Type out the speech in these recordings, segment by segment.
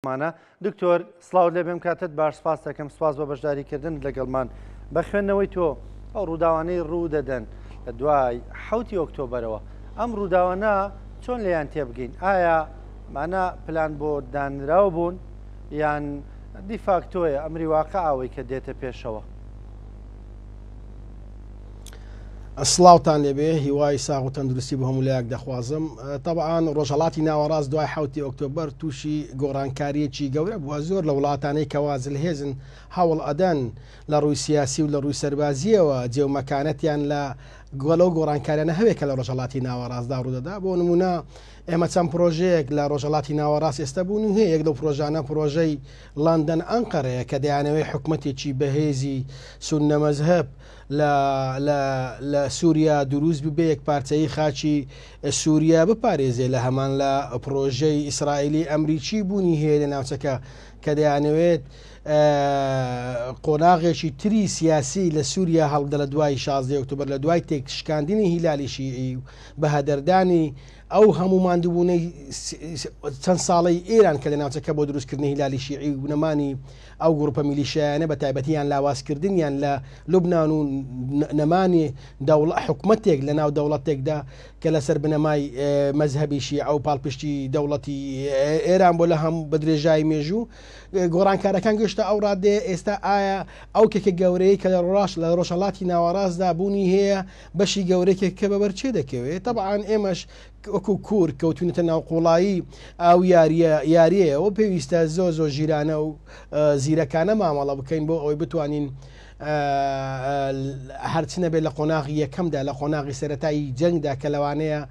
گەڵێکمانە. دکتۆر سڵاو لێ بێم کاتت باش سپاس دەکەم، سپاس بە بەشداریکردن لەگەڵمان بە خوێندنەوەی تۆ ئەو ڕووداوانەی ڕوو دەدەن لە دوای 7 ئۆکتۆبەرەوە. ئەم ڕووداوانە چۆن لێیان تێبگەین؟ ئایا مانە پلان بۆ دانراو بوون یان دیفاکتۆیە ئەمری واقع ئەوەی کە دێتە پێشەوە؟ سڵاوتان لێبێ، هیوای ساغ و تەندروستی بە هەموو لایەک دەخوازم. طبعاان ڕۆژهڵاتی ناوەڕاست دوای 7 ئۆکتۆبەر تووشی گۆڕانکاریەکی گەورە بووە. زۆر لە وڵاتانەی کەوازل هێزن هەوڵ ئەدەن لە ڕووی سیاسی و لە ڕووی سەربازیەوە جێومەکانەتیان لە گۆڵە و گۆڕانکاریانە هەوێکە لە ڕۆژهڵاتی ناوەڕاستدا ڕوودەدا. بۆ نمونە ئێمە چەند پرۆژەیەک لە ڕۆژهڵاتی ناوەڕاست ئێستا بوون و هەیە. یەک لەو پرۆژانە پرۆژەی لەندەن ئەنقەرەیە کە دەیانەوەی حکومەتێکی بەهێزی سوننە مەزهب لە سووریا دروست ببێ، یەک پارچەی خاچی سووریا بپارێزێ لە هەمان لە پرۆژەی ئیسرائیلی ئەمریکی بوونی هەیە لە ناوچەکە کە دەیانەوێت قۆناغێکی تری سیاسی لە سووریا هەڵدە لە دوای 16 ئۆکتۆبەر لە دوای تێکشکاندنی هیلالی شیعی و بە هەدەردانی ئەو هەموو ماندووبوونەی چەند ساڵی ئێران کە لە ناوچەکە بۆ دروستکردنی هیلالی شیعی و نەمانی ئەو گروپە میلیشیانە بە تایبەتیان لاوازکردنیان لە لوبناان و نەمانی حکومەتێک لە ناو دەوڵەتێکدا کە لەسەر بنەمای مەزهبیشی ئەو پاڵپشتی دەوڵەتی ئێران بۆ لە هەم بە درێژایی مێژوو گۆڕانکارەکان گەشتە ئەو ڕادێ. ئێستا ئایا ئەو کێکە گەورەی کە لە ڕۆژهڵاتی ناوەڕاستدا بوونی هەیە بەشی گەورەیەک کە بەبەرچێ دەکەوێت؟ طبعاان ئێمەش وەکو کوور کەوتونێتە ناوقوڵایی ئەو یاریەوە پێویستە زۆ ژیرانە و زیرەکانە مامەڵە بکەین بۆ ئەوەی بتوانین هەرچنە بێت لە قۆناغی یەکەمدا لە قۆناغی سەرەتایی جەنگدا کە لەوانەیە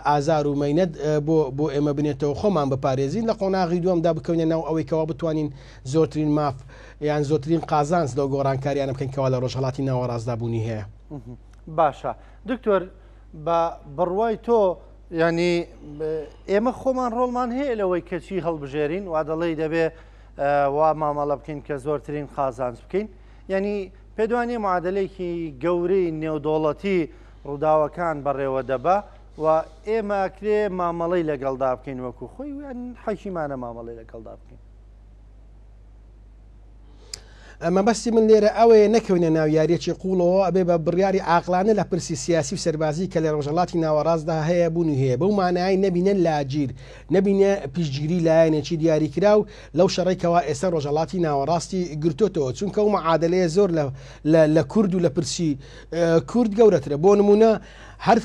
ئازار و مەینەت بۆ ئێمە بنێتەوە خۆمان بپارێزین، لە قۆناغی دووەمدا بکەونە ناو ئەوەی کەوا بتوانین زۆرترین ماف یان زۆرترین قازانس لەو گۆڕانکاریانە بکەین کەوا لە ڕۆژهڵاتی ناوەڕاستدا بوونی هەیە. باشە دکتۆر، بە بڕوای تۆ ینی ئێمە خۆمان ڕۆڵمان هەیە لەوەی کەچی هەڵبژێرین وا دەڵێی دەبێ وا مامەڵە بکەین کە زۆرترین قازانس بکەین، ینی پێدوانی معادلەیەکی گەورەی نێودۆڵەتی ڕووداوەکان بەڕێوە دەبا و ئێمە کرێ مامەڵەی لەگەڵدا بکەین وەکو خۆی ویان حەکیمانە مامەڵەی لەگەڵدا بکەین. ئەمە بەستی من لێرە ئەوەیە نەکەونە ناو یاریەکی قوڵەوە ئەبێ بە بڕیاری عاقلانە لە پرسی سیاسی و سەربازی کە لە ڕۆژهڵاتی ناوەڕاستدا هەیە بوونی هەیە، بەو مانایی نەبینە لاگیر، نەبینە پیشگیری لایەنێکی دیاریکرا و لەو شەڕێکەوە ئێستا ڕۆژهڵاتی ناوەڕاستی گرتوتەوە، چونکە ئەو معادلەیە زۆر لە کورد و لە پرسی کورد گەورەترە. بۆ نمونە هەر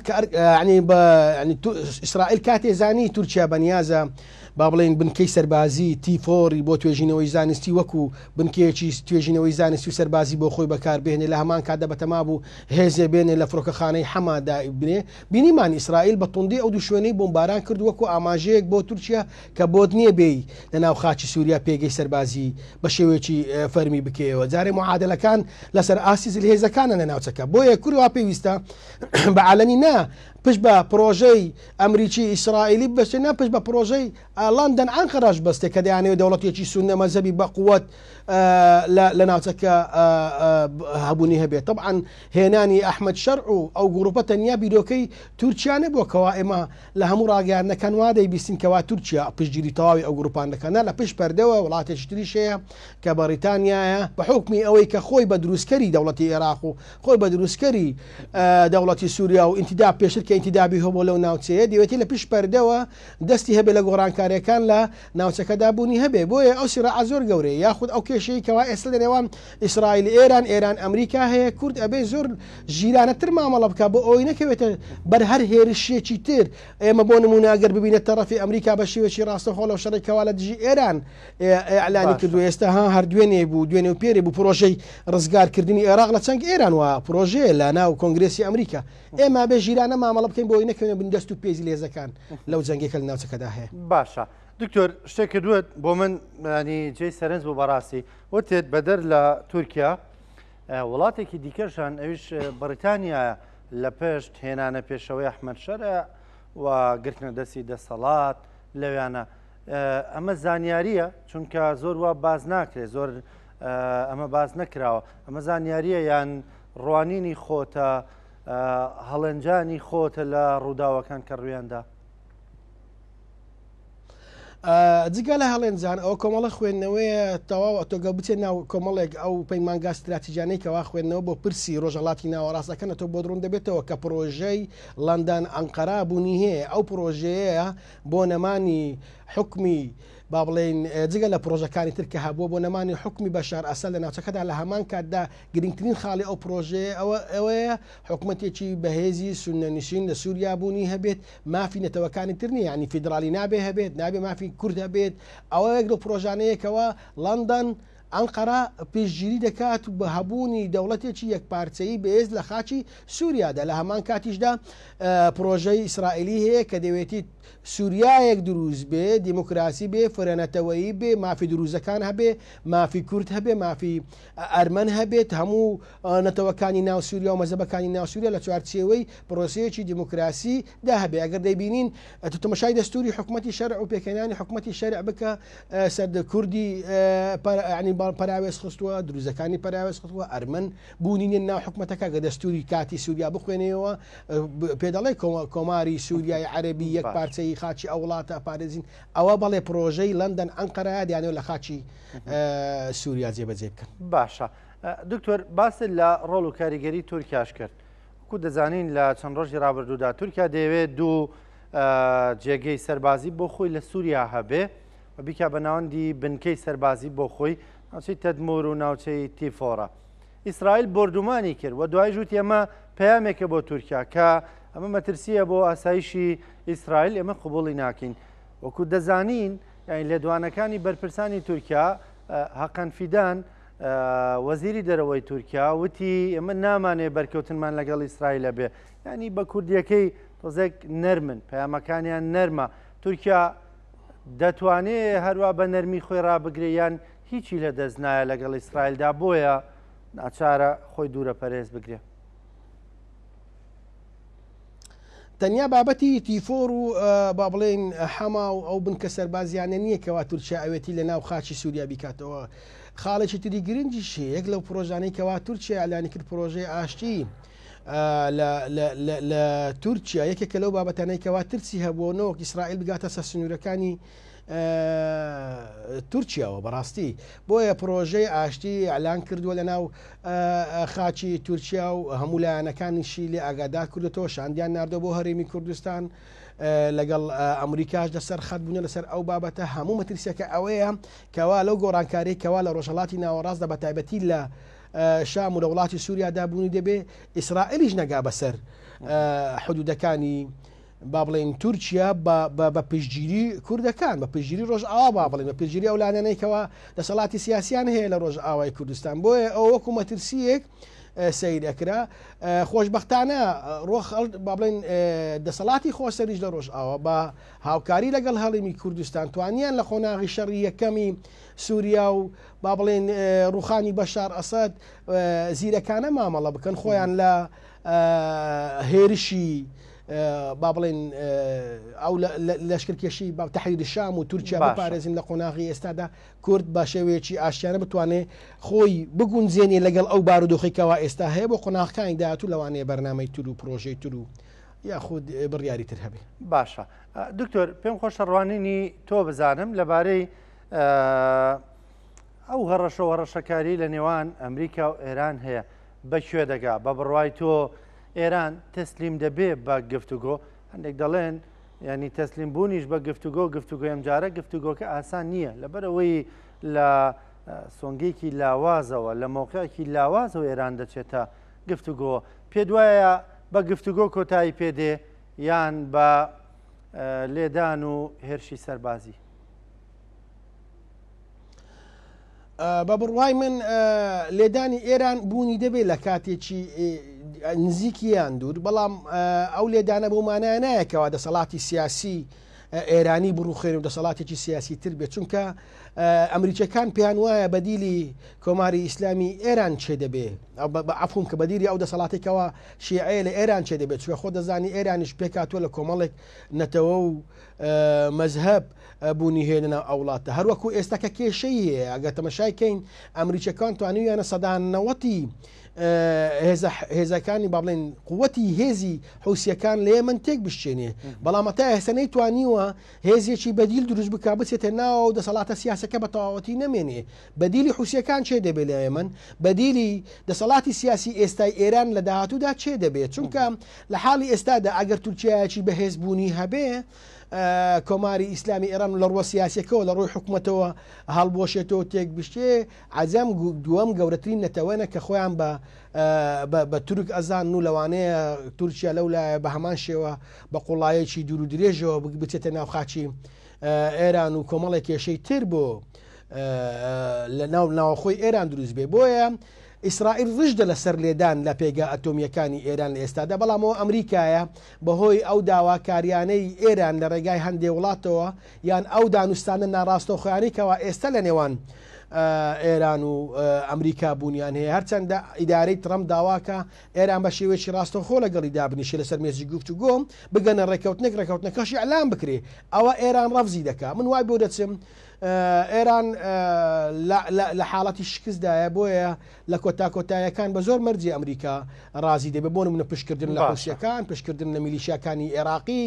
ئیسرائیل کاتێ زانی تورکیا بەنیازە با بڵێن بنکەی سەربازی تیفۆری بۆ توێژینەوەی زانستی وەکو بنکەیەکی توێژینەوەی زانستی و سەربازی بۆ خۆی بەکاربێنێ لە هەمان کاتدا بەتەما بوو هێزێ بێنێ لە فڕۆکەخانەی حەمادا بنێ. بینیمان ئیسرائیل بە توندی ئەو دوو شوێنەی بۆمباران کرد وەکو ئاماژەیەک بۆ تورکیا کە بۆت نییە بێی لە ناو خاچی سووریا پێگەی سەربازی بە شێوەیەکی فەرمی بکەوە. جارێ معادلەکان لەسەر ئاسی زلهێزەکانە لە ناوچەکە، بۆیە کووروا پێویستە بە عەلەنی نا پشت بە پرۆژەی ئەمریکی ئیسرائیلی بەستێ نا پشت بە پرۆژەی لەندەن ئەنقەرەش بەستێ کە دەیانەوێت دەوڵەتێکی سوننە مەزهبی بە قووەت لە ناوچەکە هەبوونی هەبێت. طبعاً هێنانی ئەحمەد شەرع و ئەو گروپە تەنیا بیرۆکەی تورکیانە بۆکەوە ئێمە لە هەموو ڕاگەیاندنەکان وا دەیبیستین کەوا تورکیا پشتگیری تەواوی ئەو گروپان دەکەن لە پشت پەردەوە وڵاتێکی تریش هەیە کە بەریتانیایە بە حکمی ئەوەی کە خۆی بە دروستکەری دەوڵەتی عێراق و خۆی بە دروستکەری دەوڵەتی سووریا و ئینتیدا پێشتر کە ئینتیدابی هەبوو لەو ناوچەیە دەوێتی لە پشت پەردەوە دەستی هەبێ لە گۆڕانکاریەکان لە ناوچەکەدا بوونی هەبێ. بۆیە ئەو سیراع زۆر گەورەیە، یاخود ئەو کێشەی کەوا ئێستا لە نێوان ئیسرائیل ئێران ئەمریکا هەیە، کورد ئەبێ زۆر ژیرانەتر مامەڵە بکە بۆ ئەوەی نەکەوێتە بەر هەر هێرشێکی تر. ئێمە بۆ نمونە ئەگەر ببینێت تەرەفی ئەمریکا بە شێوەی ڕاستەخۆ لەو شەڕێکەوە لە دژی ئێران ئەعلانی کردو ئێستا هەر دوێنێ بوو دوێنێ و پێرێ بوو پرۆژەی ڕزگارکردنی عێراق لە چەنگ ئێران وە پرۆژەیە لە ناو کۆنگرێسی ئەمریکا. ئێمە بێ ژیرانە مامەڵە بکەین بۆی نەکەوێنە بندەست و پێزی لێزەکان لەو جەنگێکە لە ناوچەکەدا هەیە. باشە دکتۆر، شتێکە دوێت بۆ من ینی جێی سەرنج بۆ بەڕاستی وتێت بەدەر لە تورکیا وڵاتێکی دیکەشان ئەویش بەریتانیا لە پێشت هێنانە پێشەوەی ئەحمەد شەرع و گرتنە دەستی دەسەڵات لەویانە. ئەمە زانیاریە چونکە زۆر وا باز ناکرێت، زۆر ئەمە باز نەکراوە. ئەمە زانیاریە یان ڕوانینی خۆتە هەڵەنجانی خۆتە لە ڕووداوەکان کە ڕوویاندا؟ جگە لە هەڵێنجان ئەو کۆمەڵە خوێندنەوەی تەواو تۆگە بچێت ناو کۆمەڵێک ئەو پەیمانگا استراتیژیانەی کەوا خوێندنەوە بۆ پرسی ڕۆژهەڵاتی ناوەڕاستەکەنەوە بۆ دڕون دەبێتەوە کە پرۆژەی لەندەن ئەنقەرا بوونی هەیە ئەو پرۆژەیە بۆ نەمانی حکمی با بڵێن جگە لە پرۆژەکانی ترکە هەبووە بۆ نەمانی حکمی بەشار ئەسەد لە ناوچەکەدا لە هەمان کاتدا گرنگترین خاڵی ئەو پرۆژەیە ئەوەیە حکوومەتێکی بەهێزی سونەنشین لە سووریا بوونی هەبێت مافی نەتەوەکانی تر نیە ینی فیدرالی نابێ هەبێت نابێ مافی کورد هەبێت ئەوە یەک لە پرۆژانەیەکەوە لەندەن ئەنقەرا پێشگیری دەکات بە هەبوونی دەوڵەتێکی یەکپارچەیی بەهێز لە خاچی سووریادا لە هەمان کاتیشدا پرۆژەی ئیسرائیلی هەیە کە دەوێتی سووریایەک دروست بێ دیموکراسی بێ فرەنەتەوەیی بێ مافی دروزەکان هەبێ مافی کورد هەبێ مافی ئەرمەن هەبێت هەموو نەتەوەکانی ناو سووریا و مەزەبەکانی ناو سووریا لە چوارچێوەی پرۆسەیەکی دیموکراسی دا هەبێ ئەگەر دەیبینین تەماشای دەستوری حکوومەتی شەرع و پێکەنانی حکوومەتی شەرع بکە سەر کوردی ینی پراوێز خستووە دروزەکانی پراوێز خستووە ئەرمەن بوونینە ناو حکوومەتەکە گە دەستوری کاتی سووریا بخوێنەوە پێدەڵێ کۆماری سووریای عەربی یەک پارچەی خاچی ئەو وڵاتە پارێزین ئەوە بەڵێ پرۆژەی لەندەن ئەنقەرا دیانەوە لە خاچی سووریا جێبەجێ بکەن. باشە دکتۆر باست لە ڕۆڵ و کاریگەری تورکیاش کرد کو دەزانین لە چەند ڕۆژی ڕابردوودا تورکیا دەیەوێت دوو جێگەی سەربازی بۆ خۆی لە سووریا هەبێ و بیکە بە ناوەندی بنکەی سەربازی بۆ خۆی ناوچەی تەدمور و ناوچەی تیفۆرە. ئیسرائیل بردومانی کرد و دوای ژووتی ئەمە پەیامێکە بۆ تورکیا کە ئەمە مەترسیە بۆ ئاسایشی ئیسرائیل ئێمە قبوڵی ناکەین. وەکو دەزانین لێدوانەکانی بەرپرسانی تورکیا حەقەن فیدان وەزیری دەرەوەی تورکیا وتی ئەمە نامانێ بەرکەوتنمان لەگەڵ ئیسرائیلە بێ ینی بە کوردیەکەی تۆزێک نەرمن پەیامەکانیان نەرمە تورکیا دەتوانێت هەروە بە نەرمی خۆی ڕابگرێ یان هیچی لە دەست نایە لەگەڵ ئیسرائیلدا بۆیە ناچارە خۆی دوورە پەرێز بگرێ. تەنیا بابەتی تیفۆر و با بڵێن حەما و ئەو بنکە سەربازیانە نییە کەوا تورکیا ئەوێتی لە ناو خاچی سووریا بیکاتەوە خاڵێکی تری گرنگیش یەک لەو پرۆژانەی کەوا تورکیا ئەلانی کرد پرۆژەی ئاشتی لە تورکیا یەکێکە لەو بابەتانەی کەوا ترسی هەبوونەوە ئیسرائیل بگاتە سەر سنوورەکانی تورکیاوە بەڕاستی بۆیە پرۆژەی ئاشتی ئەلان کردووە لە ناو خاچی تورکیا و هەموو لایەنەکانیشی لێ ئاگادار کردێتەوە شاندیان ناردە بۆ هەرێمی کوردستان لەگەڵ ئەمریکاش لەسەر خەت بوونە لەسەر ئەو بابەتە هەموو مەترسیەکە ئەوەیە کەوا لەو گۆڕانکاری کەوا لە ڕۆژهەڵاتی ناوەڕاستدا بە تایبەتی لە شام و لە وڵاتی سووریادا بوونی دەبێ ئیسرائیلیش نەگا بەسەر حدودەکانی با بڵێن تورکیا بە پشتگیری کوردەکان بە پشتگیری ڕۆژ ئاوا با بڵێن بە پشتگیری ئەو لانەنەیەکەوە دەسەڵاتی سیاسیان هەیە لە ڕۆژ ئاوای کوردستان بۆیە ئەو وەکو مەترسیەک سیر ئەکرا خۆشببختانە با بڵێن دەسەڵاتی خۆسەریش لە ڕۆژ ئاوە بە هاوکاری لەگەڵ هەڵێمی کوردستان توانیان لە خۆناغی شەڕی یەکەمی سووریا و با بڵێن ڕوخانی بەشار ئەسەد زیرەکانە مامەڵە بکەن خۆیان لە هێرشی با بڵێن ئەو لەشکرکێشی با تەحریر شام و تورکیا بپارێزین لە قۆناغی ئێستادا کورد با شێوەیەکی ئاشتیانە بتوانێت خۆی بگونجێنێ لەگەڵ ئەو بارودۆخێکەوە ئێستا هەیە بۆ قۆناغەکانی داهاتوو لەوانەیە بەرنامەی تور و پرۆژەی تر و یاخود بڕیاری تر هەبێ. باشە دکتۆر پێم خۆشە ڕوانینی تۆ بزانم لەبارەی ئەو هەڕەشە هەڕەشەکاری لە نێوان ئەمریکا و ئێران هەیە بەکوێ دەگا بە بڕوای تۆ ئێران تەسلیم دەبێ بە گفتوگۆ هەندێک دەڵێن ینی تەسلیم بوونیش بە گفتوگۆ ئەمجارە گفتوگۆکە ئاسان نییە لەبەرەوەی لە سۆنگێکی لاوازەوە لە مۆقعێکی لاوازەوە ئێران دەچێتە گفتوگۆ پێ دوایە بە گفتوگۆ کۆتایی پێدێ یان بە لێدان و هێرشی سەربازی. بە بڕوای من لێدانی ئێران بوونی دەبێت لە کاتێکی نزیکیان دوور بەڵام ئەو لێدانە بۆ مانایە نایەکەوە دەسەڵاتی سیاسی ئێرانی بڕوخێن و دەسەڵاتێکی سیاسی تر بێت چونکە ئەمریکەکان پێیان وایە بەدیلی کۆماری ئیسلامی ئێران چێ دەبێ عفوم کە بەدیری ئەو دەسەڵاتێکەوە شیعەیە لە ئێران چێ دەبێت چونکە خۆ دەزانی ئێرانیش پێکاتوە لە کۆمەڵێک نەتەوە و مەزهب بوونی هێنە ئەو وڵاتە هەروەکو ئێستاکە کێشەی هەیە ئەگە تەمەشایکەین ئەمریکەکان توانیویانە سەدانەوەتی هێزەکانی با بڵێن قووەتی هێزی حوسیەکان لە یەمەن تێک بشتێنێ بەڵام تا ئێستا نەیتوانیوە دووەمە هێزیێکی بەدیل دروست بک بچێتە ناو دەسەڵاتە سیاسەکە بە تەواوەتی نەمێنێ بەدیلی حوسیەکان چێ دەبێت لە ئێمن بەدیلی دەسەڵاتی سیاسی ئێستای ئێران لە داهاتوودا چێ دەبێت چونکە لە حاڵی ئێستادا ئەگەر تورکیایەکی بەهێزبوونی هەبێ کۆماری ئیسلامی ئێران لە ڕوە سیاسەکەەوە لە ڕۆی حکوومەتەوە هەڵبۆشێتەوە تێک بشتێ عەجەم دووەم گەورەترین نەتەوەنە کە خۆیان بە تورک ئەزان و لەوانەیە تورکیا لەولایە بە هەمان شێوە بە قوڵایەکی دوور و درێژەوە بچێتە ناوخاچی ئێران و کۆمەڵی کێشەی تر بۆ لە ناوخۆی ئێران دروست بێ بۆیە ئیسرائیل ڕژدە لەسەر لێدان لە پێگا ئەتۆمیەکانی ئێران لە ئێستادا بەڵامەوە ئەمریکایە بەهۆی ئەو داواکاریانەی ئێران لە ڕێگای هەندێک وڵاتەوە یان ئەو دانوستانە ناڕاستەوخۆیانێکەوە ئێستا لە نێوان ئێران و ئەمریکا بوونیان هەیە هەرچەندە ئیدارەی ترەم داواکە ئێران بە شێوەیەکی ڕاستەوخۆ لەگەڵی دابنیشە لەسەر مێزی گفتوگۆ بگەنە ڕێکەوتنێک ڕێکەوتنەکەشی ئەلام بکرێ ئەوە ئێران ڕەفزی دەکا من وای بۆ دەچم ئێران لە حاڵەتی شکستدایە بۆیە لە کۆتاکۆتایەکان بە زۆر مەرجی ئەمریکا ڕازی دەبێ بۆ منە پشکردن لە حوسیەکان پشکردن لە میلیشیەکانی عێراقی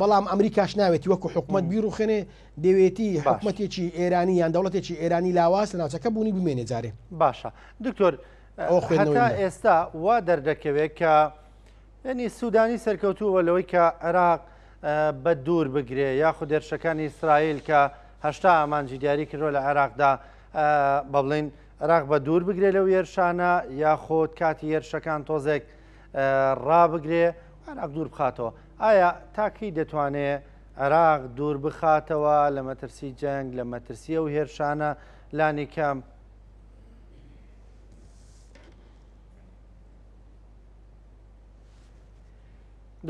بەڵام ئەمریکاش ناوێتی وەکو حکوومەت بیرروخێنێ دەوێتی حکوومەتێکی ئێرانی یان دەوڵەتێکی ئێرانی لاواز لە ناوچەکە بوونی بمێنێ جارێ باشە دکتۆر هەتا ئێستا وا دەردەکەوێت کە ینی سوودانی سەرکەوتووە لەوەی کە عێراق بە دوور بگرێ یاخود هێرشەکانی ئیسرائیل کە هەشتا ئامانجی دیاری کردووە لە عێراقدا بە بڵین عێراق بە دوور بگرێ لەو هێرشانە یاخود کاتی هێرشەکان تۆزێک ڕابگرێ عێراق دوور بخاتەوە ئایا تاکی دەتوانێت عێراق دوور بخاتەوە لە مەترسی جەنگ لە مەترسیە و هێرشانە لانی کەم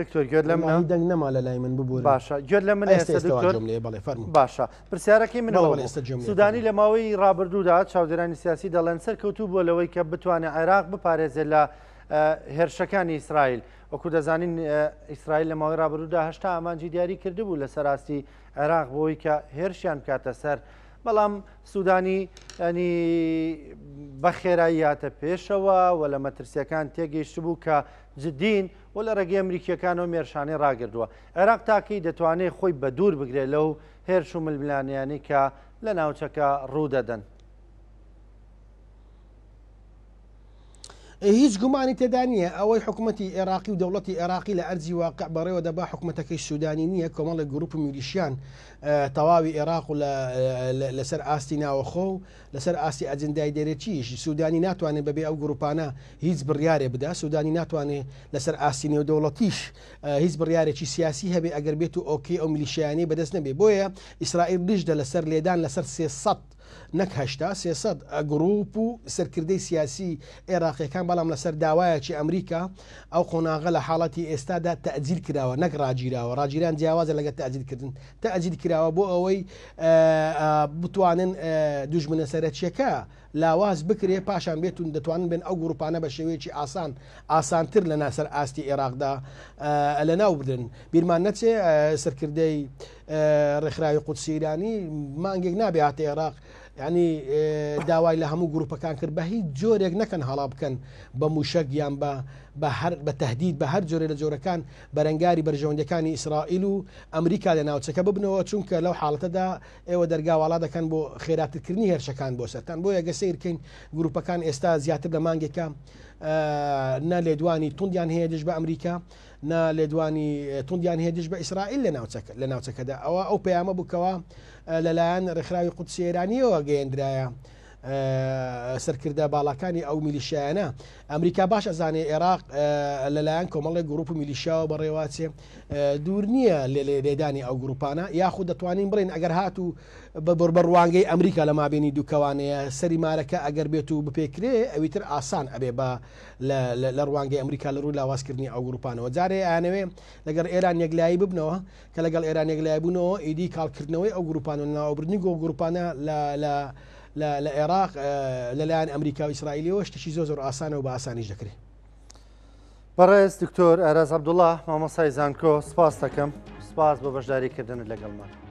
دکتۆر گوێت لە منە دەنگ نەما لە لای من ببوور باشە گوێت لە من ئێستا دکتۆر باشە پرسیارەکەی منەوە سودانی لە ماوەی ڕابردوودا چاودێرانی سیاسی دەڵێن سەرکەوتوو بۆ لەوەی کە بتوانێت عێراق بپارێزێت لە هێرشەکانی ئیسرائیل وەکو دەزانین ئیسرائیل لە ماوەی ڕابردوودا هەشتا ئامانجی دیاری کردبوو لە سەراستی عێراق بۆی کە هێرشیان کاتە سەر بەڵام سودانی ینی بە خێرایی هاتە پێشەوە و لە مەترسیەکان تێگەیشت بوو کە جدین و لە ڕێگەی ئەمریکیەکانەوە مێرشانەی ڕاگردووە عێراق تاکەی دەتوانێت خۆی بە دوور بگرێت لەو هێرش و ململانیانی کە لە ناوچەکە ڕوودەدەن هیچ گومانی تێدا نییە ئەوەی حکوومەتی عێراقی و دەوڵەتی عێراقی لە ئەرزی واقع بەڕێوە دەبا حکوومەتەکەی سوودانی نییە کۆمەڵی گروپ و میلیشیان تەواوی عێراق و لەسەر ئاستی ناوەخۆ و لەسەر ئاستی ئەجندای دەرێکیش سوودانی ناتوانێت بەبێ ئەو گروپانە هیچ بڕیارێ بدا سوودانی ناتوانێت لەسەر ئاستی نێودەوڵەتیش هیچ بڕیارێکی سیاسی هەبێ ئەگەر بێت و ئۆکێ ئەو میلیشیانی بەدەست نەبێ بۆیە ئیسرائیل دژدە لەسەر لێدان لەسەر 300 نەک هەشتا 300 گروپ و سەرکردەی سیاسی عێراقیەکان بەڵام لەسەر داوایەکی ئەمریکا ئەو قۆناغە لە حاڵەتی ئێستادا تەعجیل کراوە نەک ڕاگیراوە ڕاگیران جیاوازە لەگەڵ تەعجیلکردن تەعجیل کراوە بۆ ئەوەی بتوانن دوژمنە سەرەکیەکە لاواز بکرێ پاشان بێتون دەتوانن بێن ئەو گروپانە بە شێوەیەکی ئاسانتر لە ناسەر ئاستی عێراقدا لە ناو بدن بیرمان نەچێ سەرکردەی ڕێکخراوی قودسی ایرانی مانگێک نابێ هاتە عێراق ینی داوای لە هەموو گروپەکان کرد بە هیچ جۆرێک نەکەن هەڵا بکەن بە موشک یان بە تهدید بە هەر جۆرە لە جۆرەکان بەرەنگاری بەرژەوەندەکانی ئیسرائیل و ئەمریکا لە ناوچەکە ببنەوە چونکە لەو حاڵەتەدا ئێوە دەرگاواڵا دەکەن بۆ خێراتکردنی هێرشەکان بۆ سەران بۆ یەگە سیرکەین گروپەکان ئێستا زیاتر لە مانگێکە نە لێدوانی توندیان هەیە دژ بە ئەمریکا نە لێدوانی توندیان هەیە دژ بە ئیسرائیل لە ناوچەکەدا ئەوە ئەو پەیامە بووکەوە لەلایەن ڕێکخراوی قودسی ئێرانیەوە گەیەندرایە سەرکردە باڵەکانی ئەو میلیشیانە ئەمریکا باش ئەزانێ عێراق لەلایەن کۆمەڵی گروپ و میلیشیاوە بەڕێواتێ دوور نییە لێدانی ئەو گروپانە یاخود دەتوانین بڕین ئەگەر هات و بە ڕوانگەی ئەمریکا لە مابینی دووکەوانەیە سەری مارەکە ئەگەر بێت و بپێکرێ ئەویتر ئاسان ئەبێ بە لە ڕوانگەی ئەمریکا لە ڕوو لاوازکردنی ئەو گروپانەوە جارێ ئانەوێ لەگەر ئێران یەکلایی ببنەوە کە لەگەڵ ئێران یەکلای بوونەوە ئیدی کاڵکردنەوەی ئەو گروپانە ناوبردنی گروپانە لە عێراق لەلایەن ئەمریکا و ئیسرائیلەوە شتێکی زۆر ئاسانە و بە ئاسانیش دەکرێت. بەڕێز دکتۆر ئاراز عەبدوڵڵا مامۆستای زانکۆ سپاس دەکەم سپاس بۆ بەشداریکردنت لەگەڵمان.